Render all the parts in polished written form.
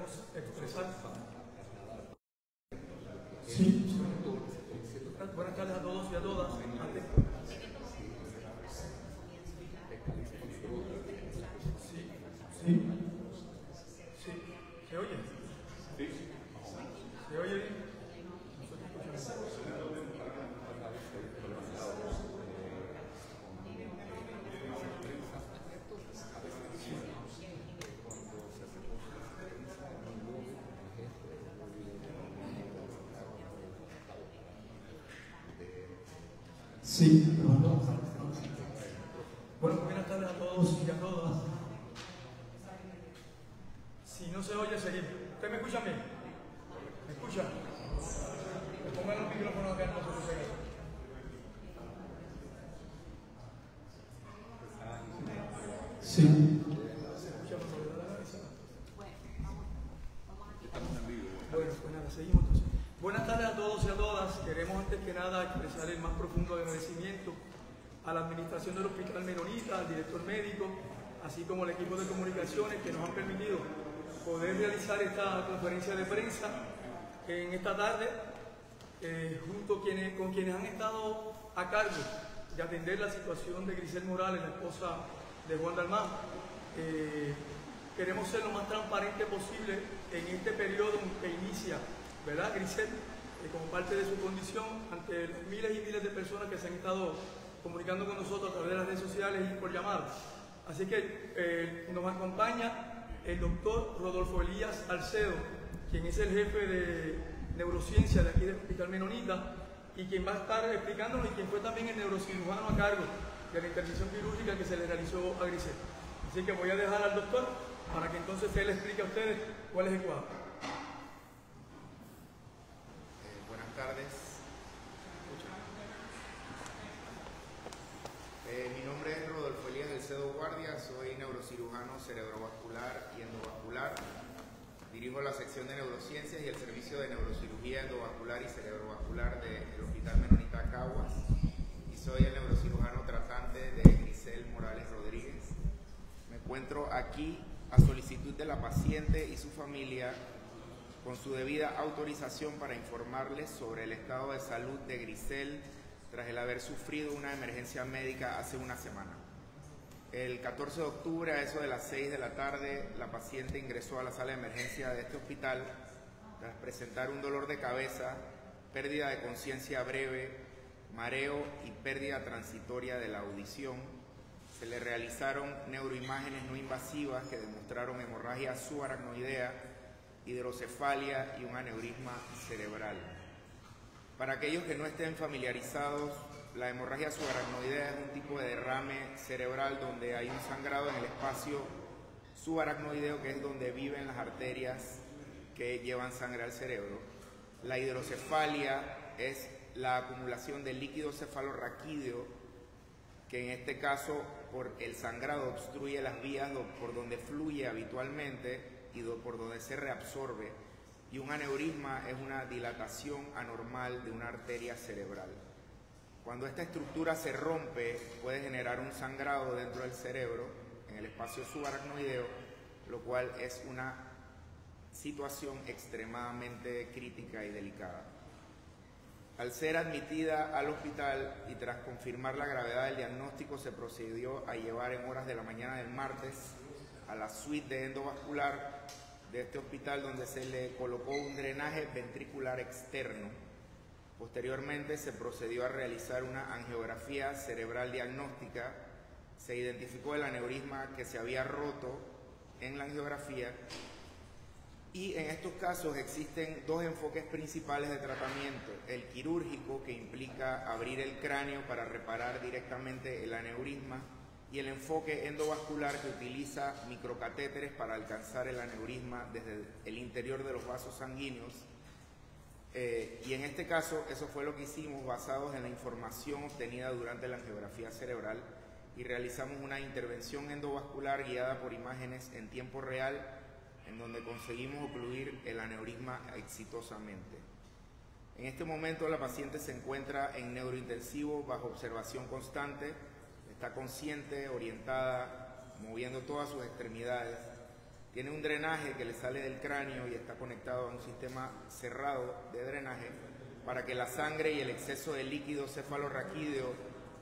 queremos expresar. Sí. Buenas tardes a todos y a todas. Sí. ¿Se oye? Sí. ¿Se oye bien? Sí. Bueno, buenas tardes a todos y a todas. Si no se oye, seguimos. ¿Usted me escucha bien? ¿Me escucha? Me pongan los micrófonos acá en nosotros. Sí. Bueno, pues nada, seguimos entonces. Buenas tardes a todos y a todas. Queremos antes que nada expresar el más profundo agradecimiento a la administración del Hospital Menonita, al director médico, así como al equipo de comunicaciones que nos han permitido poder realizar esta conferencia de prensa en esta tarde, junto con quienes han estado a cargo de atender la situación de Grisel Morales, la esposa de Juan Dalmau. Queremos ser lo más transparente posible en este periodo que inicia, ¿verdad, Grisel? Como parte de su condición ante los miles y miles de personas que se han estado comunicando con nosotros a través de las redes sociales y por llamadas. Así que nos acompaña el doctor Rodolfo Elías Alcedo, quien es el jefe de neurociencia de aquí del Hospital Menonita y quien va a estar explicándonos y quien fue también el neurocirujano a cargo de la intervención quirúrgica que se le realizó a Grisel. Así que voy a dejar al doctor para que entonces él explique a ustedes cuál es el cuadro. Buenas tardes. Mi nombre es Rodolfo Elías Alcedo Guardia, soy neurocirujano cerebrovascular y endovascular. Dirijo la sección de neurociencias y el servicio de neurocirugía endovascular y cerebrovascular del Hospital Menonita Caguas. Y soy el neurocirujano tratante de Grisel Morales Rodríguez. Me encuentro aquí a solicitud de la paciente y su familia con su debida autorización para informarles sobre el estado de salud de Grisel tras el haber sufrido una emergencia médica hace una semana. El 14 de octubre, a eso de las 6 de la tarde, la paciente ingresó a la sala de emergencia de este hospital tras presentar un dolor de cabeza, pérdida de conciencia breve, mareo y pérdida transitoria de la audición. Se le realizaron neuroimágenes no invasivas que demostraron hemorragia subaracnoidea, hidrocefalia y un aneurisma cerebral. Para aquellos que no estén familiarizados, la hemorragia subaracnoidea es un tipo de derrame cerebral donde hay un sangrado en el espacio subaracnoideo, que es donde viven las arterias que llevan sangre al cerebro. La hidrocefalia es la acumulación de líquido cefalorraquídeo, que en este caso por el sangrado obstruye las vías por donde fluye habitualmente y por donde se reabsorbe. Y un aneurisma es una dilatación anormal de una arteria cerebral. Cuando esta estructura se rompe, puede generar un sangrado dentro del cerebro, en el espacio subaracnoideo, lo cual es una situación extremadamente crítica y delicada. Al ser admitida al hospital y tras confirmar la gravedad del diagnóstico, se procedió a llevar en horas de la mañana del martes a la suite de endovascular de este hospital, donde se le colocó un drenaje ventricular externo. Posteriormente se procedió a realizar una angiografía cerebral diagnóstica. Se identificó el aneurisma que se había roto en la angiografía, y en estos casos existen dos enfoques principales de tratamiento: el quirúrgico, que implica abrir el cráneo para reparar directamente el aneurisma, y el enfoque endovascular, que utiliza microcatéteres para alcanzar el aneurisma desde el interior de los vasos sanguíneos. Y en este caso, eso fue lo que hicimos basados en la información obtenida durante la angiografía cerebral, y realizamos una intervención endovascular guiada por imágenes en tiempo real, en donde conseguimos ocluir el aneurisma exitosamente. En este momento la paciente se encuentra en neurointensivo bajo observación constante. Está consciente, orientada, moviendo todas sus extremidades. Tiene un drenaje que le sale del cráneo y está conectado a un sistema cerrado de drenaje para que la sangre y el exceso de líquido cefalorraquídeo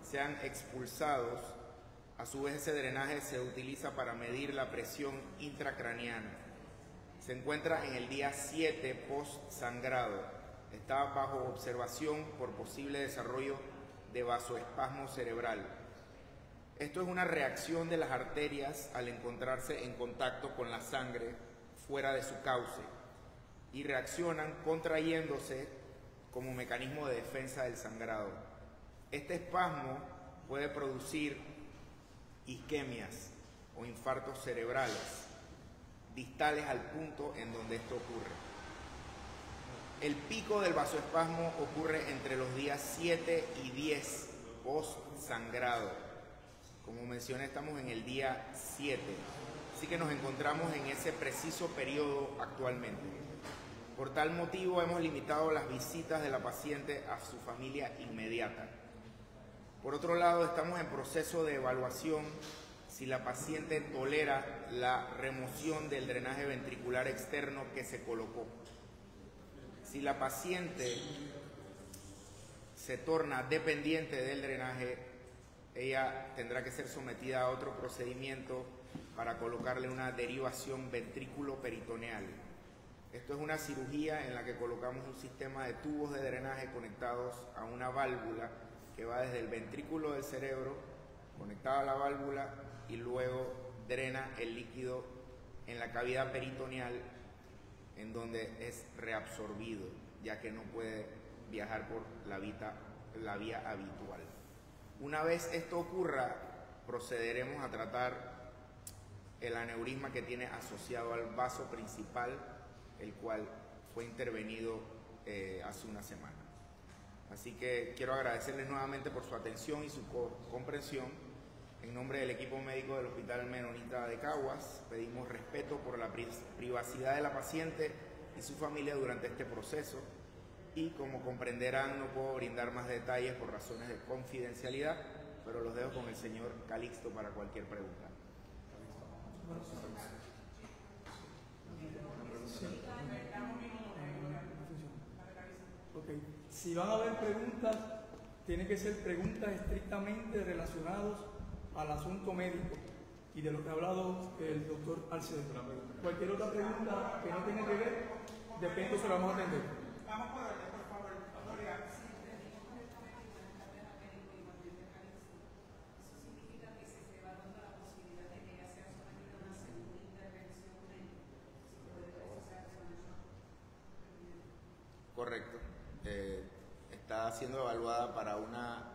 sean expulsados. A su vez, ese drenaje se utiliza para medir la presión intracraneana. Se encuentra en el día 7 post-sangrado. Está bajo observación por posible desarrollo de vasoespasmo cerebral. Esto es una reacción de las arterias al encontrarse en contacto con la sangre fuera de su cauce y reaccionan contrayéndose como mecanismo de defensa del sangrado. Este espasmo puede producir isquemias o infartos cerebrales distales al punto en donde esto ocurre. El pico del vasoespasmo ocurre entre los días 7 y 10 post-sangrado. Como mencioné, estamos en el día 7, así que nos encontramos en ese preciso periodo actualmente. Por tal motivo hemos limitado las visitas de la paciente a su familia inmediata. Por otro lado, estamos en proceso de evaluación si la paciente tolera la remoción del drenaje ventricular externo que se colocó. Si la paciente se torna dependiente del drenaje, ella tendrá que ser sometida a otro procedimiento para colocarle una derivación ventrículo-peritoneal. Esto es una cirugía en la que colocamos un sistema de tubos de drenaje conectados a una válvula que va desde el ventrículo del cerebro, conectado a la válvula, y luego drena el líquido en la cavidad peritoneal, en donde es reabsorbido, ya que no puede viajar por la vía habitual. Una vez esto ocurra, procederemos a tratar el aneurisma que tiene asociado al vaso principal, el cual fue intervenido hace una semana. Así que quiero agradecerles nuevamente por su atención y su comprensión. En nombre del equipo médico del Hospital Menonita de Caguas, pedimos respeto por la privacidad de la paciente y su familia durante este proceso, y como comprenderán no puedo brindar más detalles por razones de confidencialidad, pero los dejo con el señor Calixto para cualquier pregunta. Okay. Si van a haber preguntas, tienen que ser preguntas estrictamente relacionadas al asunto médico y de lo que ha hablado el doctor Alcedo. Cualquier otra pregunta que no tenga que ver, depende, se la vamos a atender. Vamos por orden, por favor, autoridad. Eso significa que se está evaluando la posibilidad de que ella sea sometida a una segunda intervención médica. Si puede precisar de manera. Correcto. Está siendo evaluada para una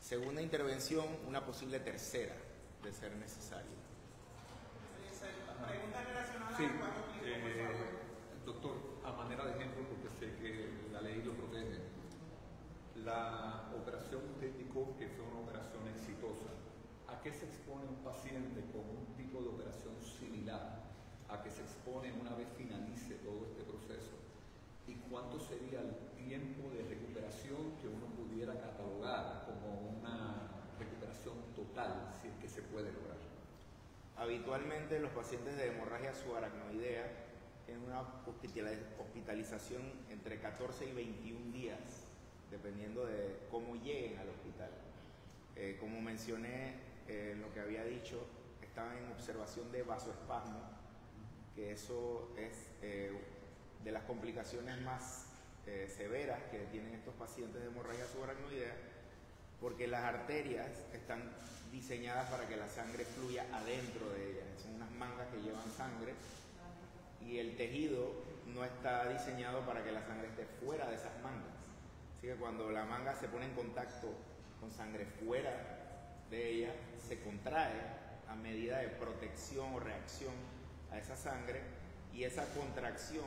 segunda intervención, una posible tercera, de ser necesario. Preguntas relacionadas Sí, al cuadro clínico, por favor. doctor, a manera de ejemplo, porque sé que la ley lo protege, la operación usted indicó que fue una operación exitosa. ¿A qué se expone un paciente con un tipo de operación similar? ¿A qué se expone una vez finalice todo este proceso? ¿Y cuánto sería el tiempo de recuperación que uno pudiera catalogar como una recuperación total, si es que se puede lograr? Habitualmente los pacientes de hemorragia subaracnoidea tienen una hospitalización entre 14 y 21 días, dependiendo de cómo lleguen al hospital. Como mencioné en lo que había dicho, estaban en observación de vasoespasmo, que eso es de las complicaciones más severas que tienen estos pacientes de hemorragia subaracnoidea, porque las arterias están diseñadas para que la sangre fluya adentro de ellas. Son unas mangas que llevan sangre y el tejido no está diseñado para que la sangre esté fuera de esas mangas. Así que cuando la manga se pone en contacto con sangre fuera de ella, se contrae a medida de protección o reacción a esa sangre, y esa contracción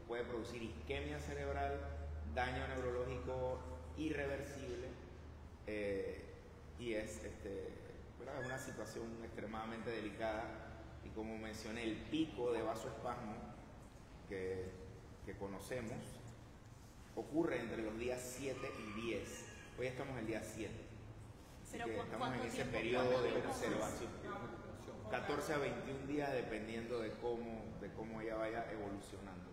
puede producir isquemia cerebral, daño neurológico irreversible, y es una situación extremadamente delicada. Y como mencioné, el pico de vasoespasmo que conocemos ocurre entre los días 7 y 10. Hoy estamos en el día 7. Así que estamos en ese periodo de observación. 14 a 21 días dependiendo de cómo ella vaya evolucionando.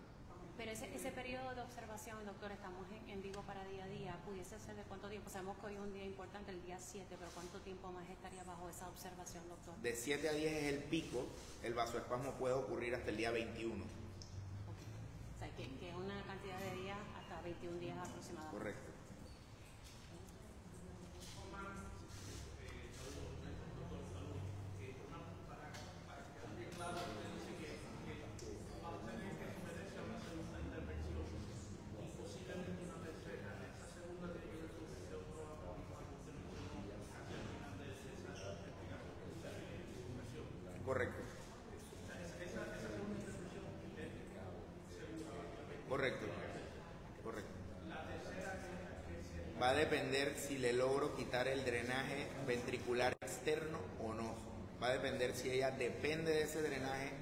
Pero ese periodo de observación, doctor, estamos en vivo para día a día, ¿pudiese ser de cuánto tiempo? Sabemos que hoy es un día importante, el día 7, pero ¿cuánto tiempo más estaría bajo esa observación, doctor? De 7 a 10 es el pico, el vasoespasmo puede ocurrir hasta el día 21. O sea, que es una cantidad de días hasta 21 días aproximadamente. Correcto. Correcto. Correcto. Correcto. Va a depender si le logro quitar el drenaje ventricular externo o no. Va a depender si ella depende de ese drenaje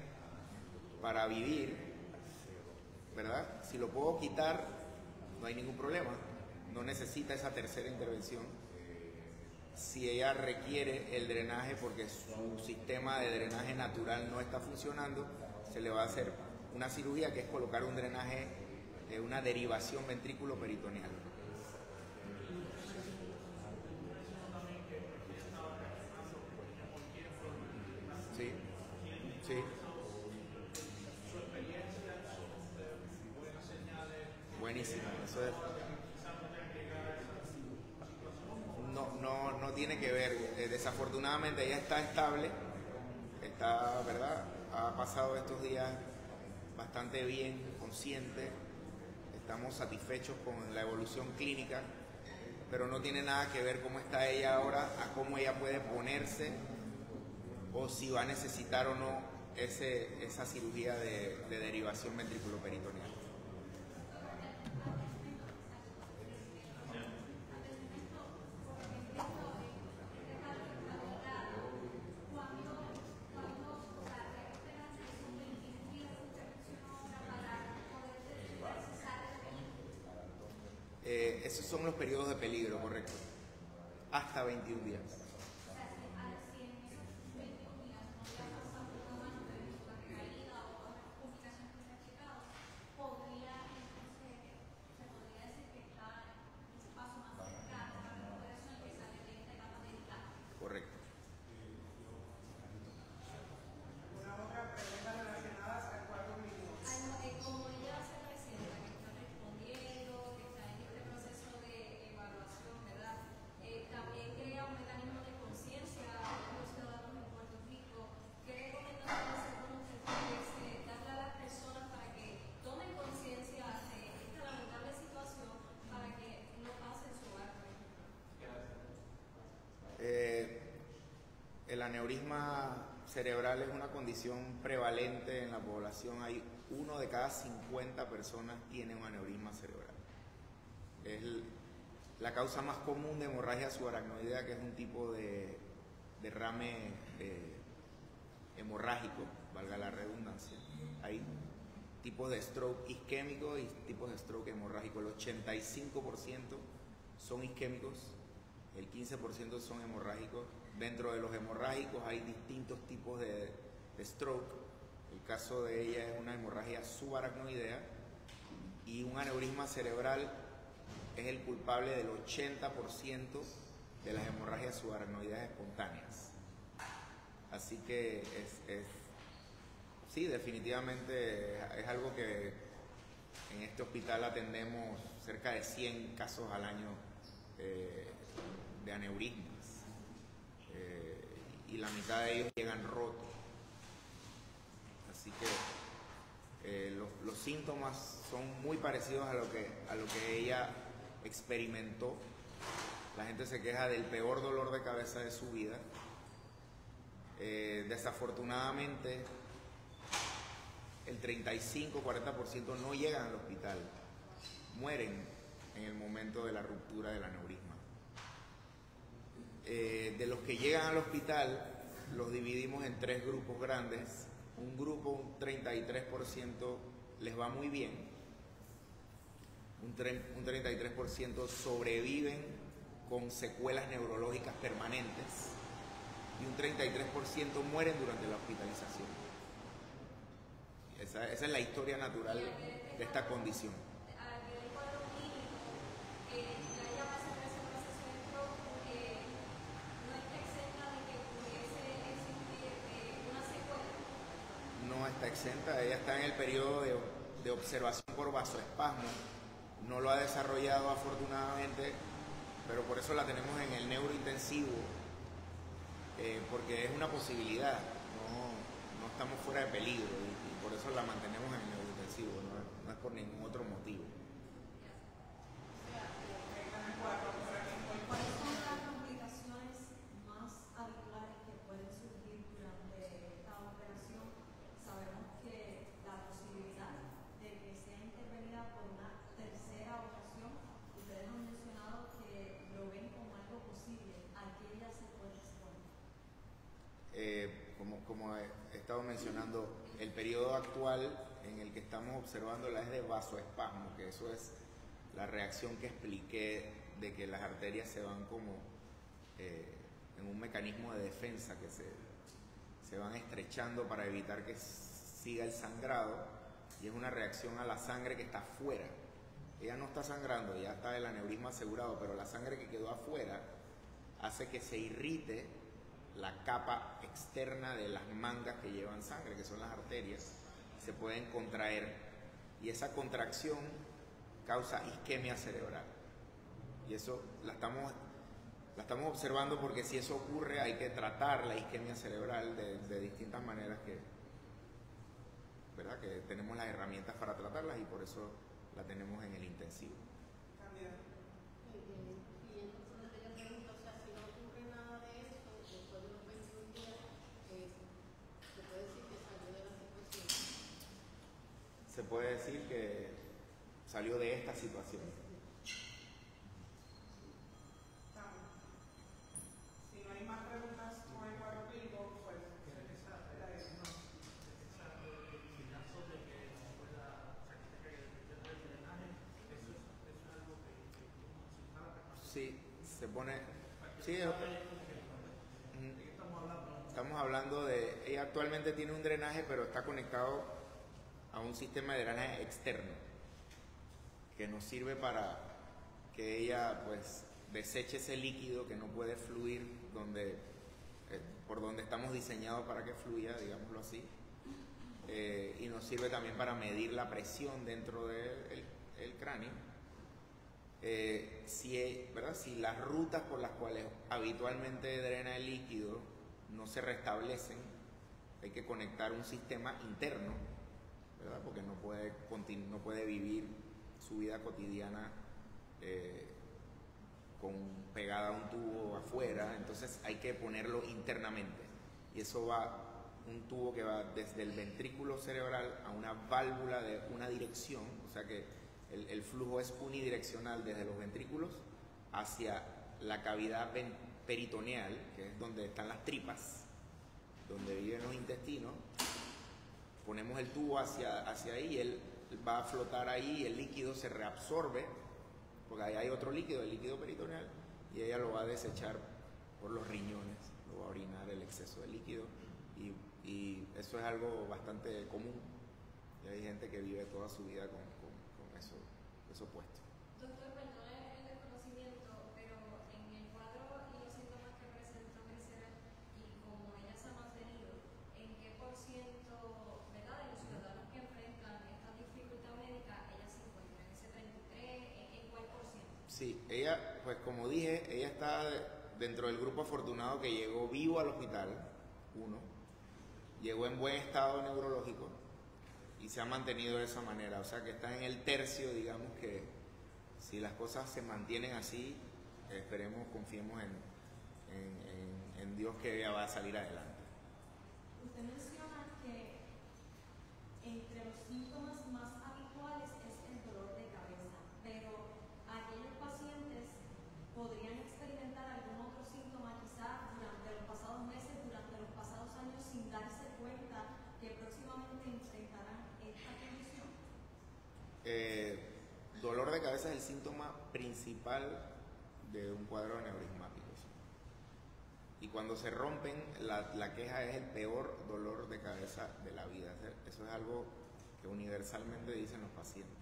para vivir, ¿verdad? Si lo puedo quitar, no hay ningún problema. No necesita esa tercera intervención. Si ella requiere el drenaje porque su sistema de drenaje natural no está funcionando, se le va a hacer una cirugía que es colocar un drenaje, una derivación ventrículo-peritoneal. Sí, sí. Buenísimo, eso es. No tiene que ver, desafortunadamente ella está estable, está, ¿verdad? Ha pasado estos días bastante bien, consciente, estamos satisfechos con la evolución clínica, pero no tiene nada que ver cómo está ella ahora a cómo ella puede ponerse o si va a necesitar o no esa cirugía de derivación ventrículo-peritoneal. Esos son los periodos de peligro, correcto. Hasta 21 días. Correcto. Una otra pregunta relacionada al cuarto minuto. Como ella se presenta, que está respondiendo, que está en este proceso de evaluación, ¿verdad? También crea un mecanismo de conciencia de los ciudadanos en Puerto Rico. ¿Qué recomendaciones se pueden ustedes darle a las personas para que tomen conciencia de esta lamentable situación para que no pase en su hogar? El aneurisma cerebral es una condición prevalente en la población. Hay 1 de cada 50 personas tiene un aneurisma cerebral. Es la causa más común de hemorragia subaracnoidea, que es un tipo de derrame hemorrágico, valga la redundancia. Hay tipos de stroke isquémico y tipos de stroke hemorrágico. El 85% son isquémicos, el 15% son hemorrágicos. Dentro de los hemorrágicos hay distintos tipos de stroke. El caso de ella es una hemorragia subaracnoidea y un aneurisma cerebral es el culpable del 80% de las hemorragias subaracnoideas espontáneas. Así que sí, definitivamente es algo que en este hospital atendemos cerca de 100 casos al año de aneurismas. Y la mitad de ellos llegan rotos. Así que los síntomas son muy parecidos a lo que ella experimentó. La gente se queja del peor dolor de cabeza de su vida. Desafortunadamente, el 35-40% no llegan al hospital, mueren en el momento de la ruptura del aneurisma. De los que llegan al hospital, los dividimos en 3 grupos grandes. Un grupo, un 33%, les va muy bien. Un 33% sobreviven con secuelas neurológicas permanentes. y un 33% mueren durante la hospitalización. Esa es la historia natural de esta condición. A nivel cuadro clínico, ya llama ese proceso de stroke porque no está exenta de que pudiese existir una secuela. No está exenta, ella está en el periodo de observación por vasoespasmo, no lo ha desarrollado afortunadamente, pero por eso la tenemos en el neurointensivo, porque es una posibilidad, no estamos fuera de peligro y por eso la mantenemos en el neurointensivo, no es por ningún otro motivo. ¿Cuáles son las complicaciones más habituales que pueden surgir durante esta operación? Sabemos que la posibilidad de que sea intervenida por una tercera ocasión, ustedes han mencionado que lo ven como algo posible. ¿A qué ella se puede exponer? Como he estado mencionando, el periodo actual en el que estamos observándola es de vasoespasmo, que eso es la reacción que expliqué de que las arterias se van como en un mecanismo de defensa, que se van estrechando para evitar que siga el sangrado, y es una reacción a la sangre que está afuera. Ella no está sangrando, ya está el aneurisma asegurado, pero la sangre que quedó afuera hace que se irrite la capa externa de las mangas que llevan sangre, que son las arterias, se pueden contraer, y esa contracción causa isquemia cerebral. Y eso la estamos observando porque si eso ocurre hay que tratar la isquemia cerebral de distintas maneras ¿verdad? Que tenemos las herramientas para tratarlas y por eso la tenemos en el intensivo. Y entonces ella pregunta, o sea, si no ocurre nada de eso, después de los 21 días, ¿se puede decir que salió de la situación? Se puede decir que salió de esta situación. Si no hay más preguntas con el cuadro clínico, pues Sí, se pone... Sí, estamos hablando de... Ella actualmente tiene un drenaje, pero está conectado a un sistema de drenaje externo que nos sirve para que ella pues deseche ese líquido que no puede fluir por donde estamos diseñados para que fluya, digámoslo así, y nos sirve también para medir la presión dentro del cráneo. Si las rutas por las cuales habitualmente drena el líquido no se restablecen, hay que conectar un sistema interno, ¿verdad? Porque no puede vivir su vida cotidiana pegada a un tubo afuera, entonces hay que ponerlo internamente, y eso va un tubo que va desde el ventrículo cerebral a una válvula de una dirección, o sea que el flujo es unidireccional desde los ventrículos hacia la cavidad peritoneal, que es donde están las tripas, donde viven los intestinos. Ponemos el tubo hacia ahí, él va a flotar ahí, el líquido se reabsorbe, porque ahí hay otro líquido, el líquido peritoneal, y ella lo va a desechar por los riñones, lo va a orinar el exceso de líquido, y eso es algo bastante común, y hay gente que vive toda su vida con eso puesto. Doctor, perdone el desconocimiento, pero en el cuadro y los síntomas que presentó Grisel y como ella se ha mantenido, ¿en qué por ciento, ¿verdad?, de los ciudadanos que enfrentan esta dificultad médica ella se encuentra? ¿En ese 33? ¿En cuál por ciento? Sí, ella, pues como dije, ella está dentro del grupo afortunado que llegó vivo al hospital, llegó en buen estado neurológico y se ha mantenido de esa manera, o sea que está en el tercio, digamos que si las cosas se mantienen así, esperemos, confiemos en Dios que ella va a salir adelante. Usted menciona que entre los síntomas más habituales es el dolor de cabeza, pero aquellos pacientes podrían experimentar algún otro síntoma quizá durante los pasados meses, durante los pasados años, sin darse cuenta que próximamente enfrentarán esta condición. Dolor de cabeza es el síntoma principal de un cuadro neurismático. Y cuando se rompen, la queja es el peor dolor de cabeza de la vida. Eso es algo que universalmente dicen los pacientes.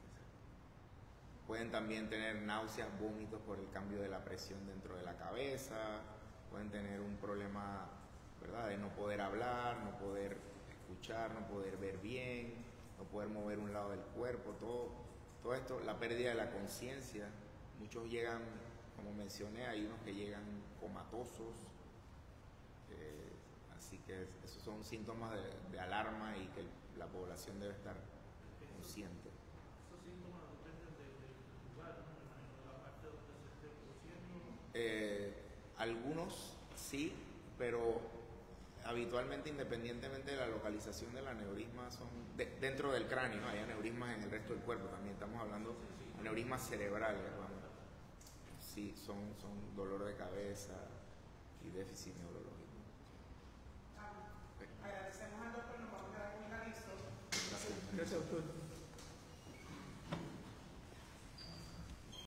Pueden también tener náuseas, vómitos por el cambio de la presión dentro de la cabeza, pueden tener un problema, ¿verdad?, de no poder hablar, no poder escuchar, no poder ver bien, no poder mover un lado del cuerpo, todo esto, la pérdida de la conciencia. Muchos llegan, como mencioné, hay unos que llegan comatosos, así que esos son síntomas de alarma y que la población debe estar consciente. ¿Esos síntomas dependen del lugar, ¿no? La parte donde se esté produciendo? Algunos sí, pero habitualmente, independientemente de la localización del aneurisma, son dentro del cráneo. Hay aneurismas en el resto del cuerpo también. Estamos hablando de aneurismas cerebrales, hermano. Sí, son dolor de cabeza y déficit neurológico. Agradecemos al doctor, nos vamos a quedar con el aviso. Gracias. Gracias, doctor.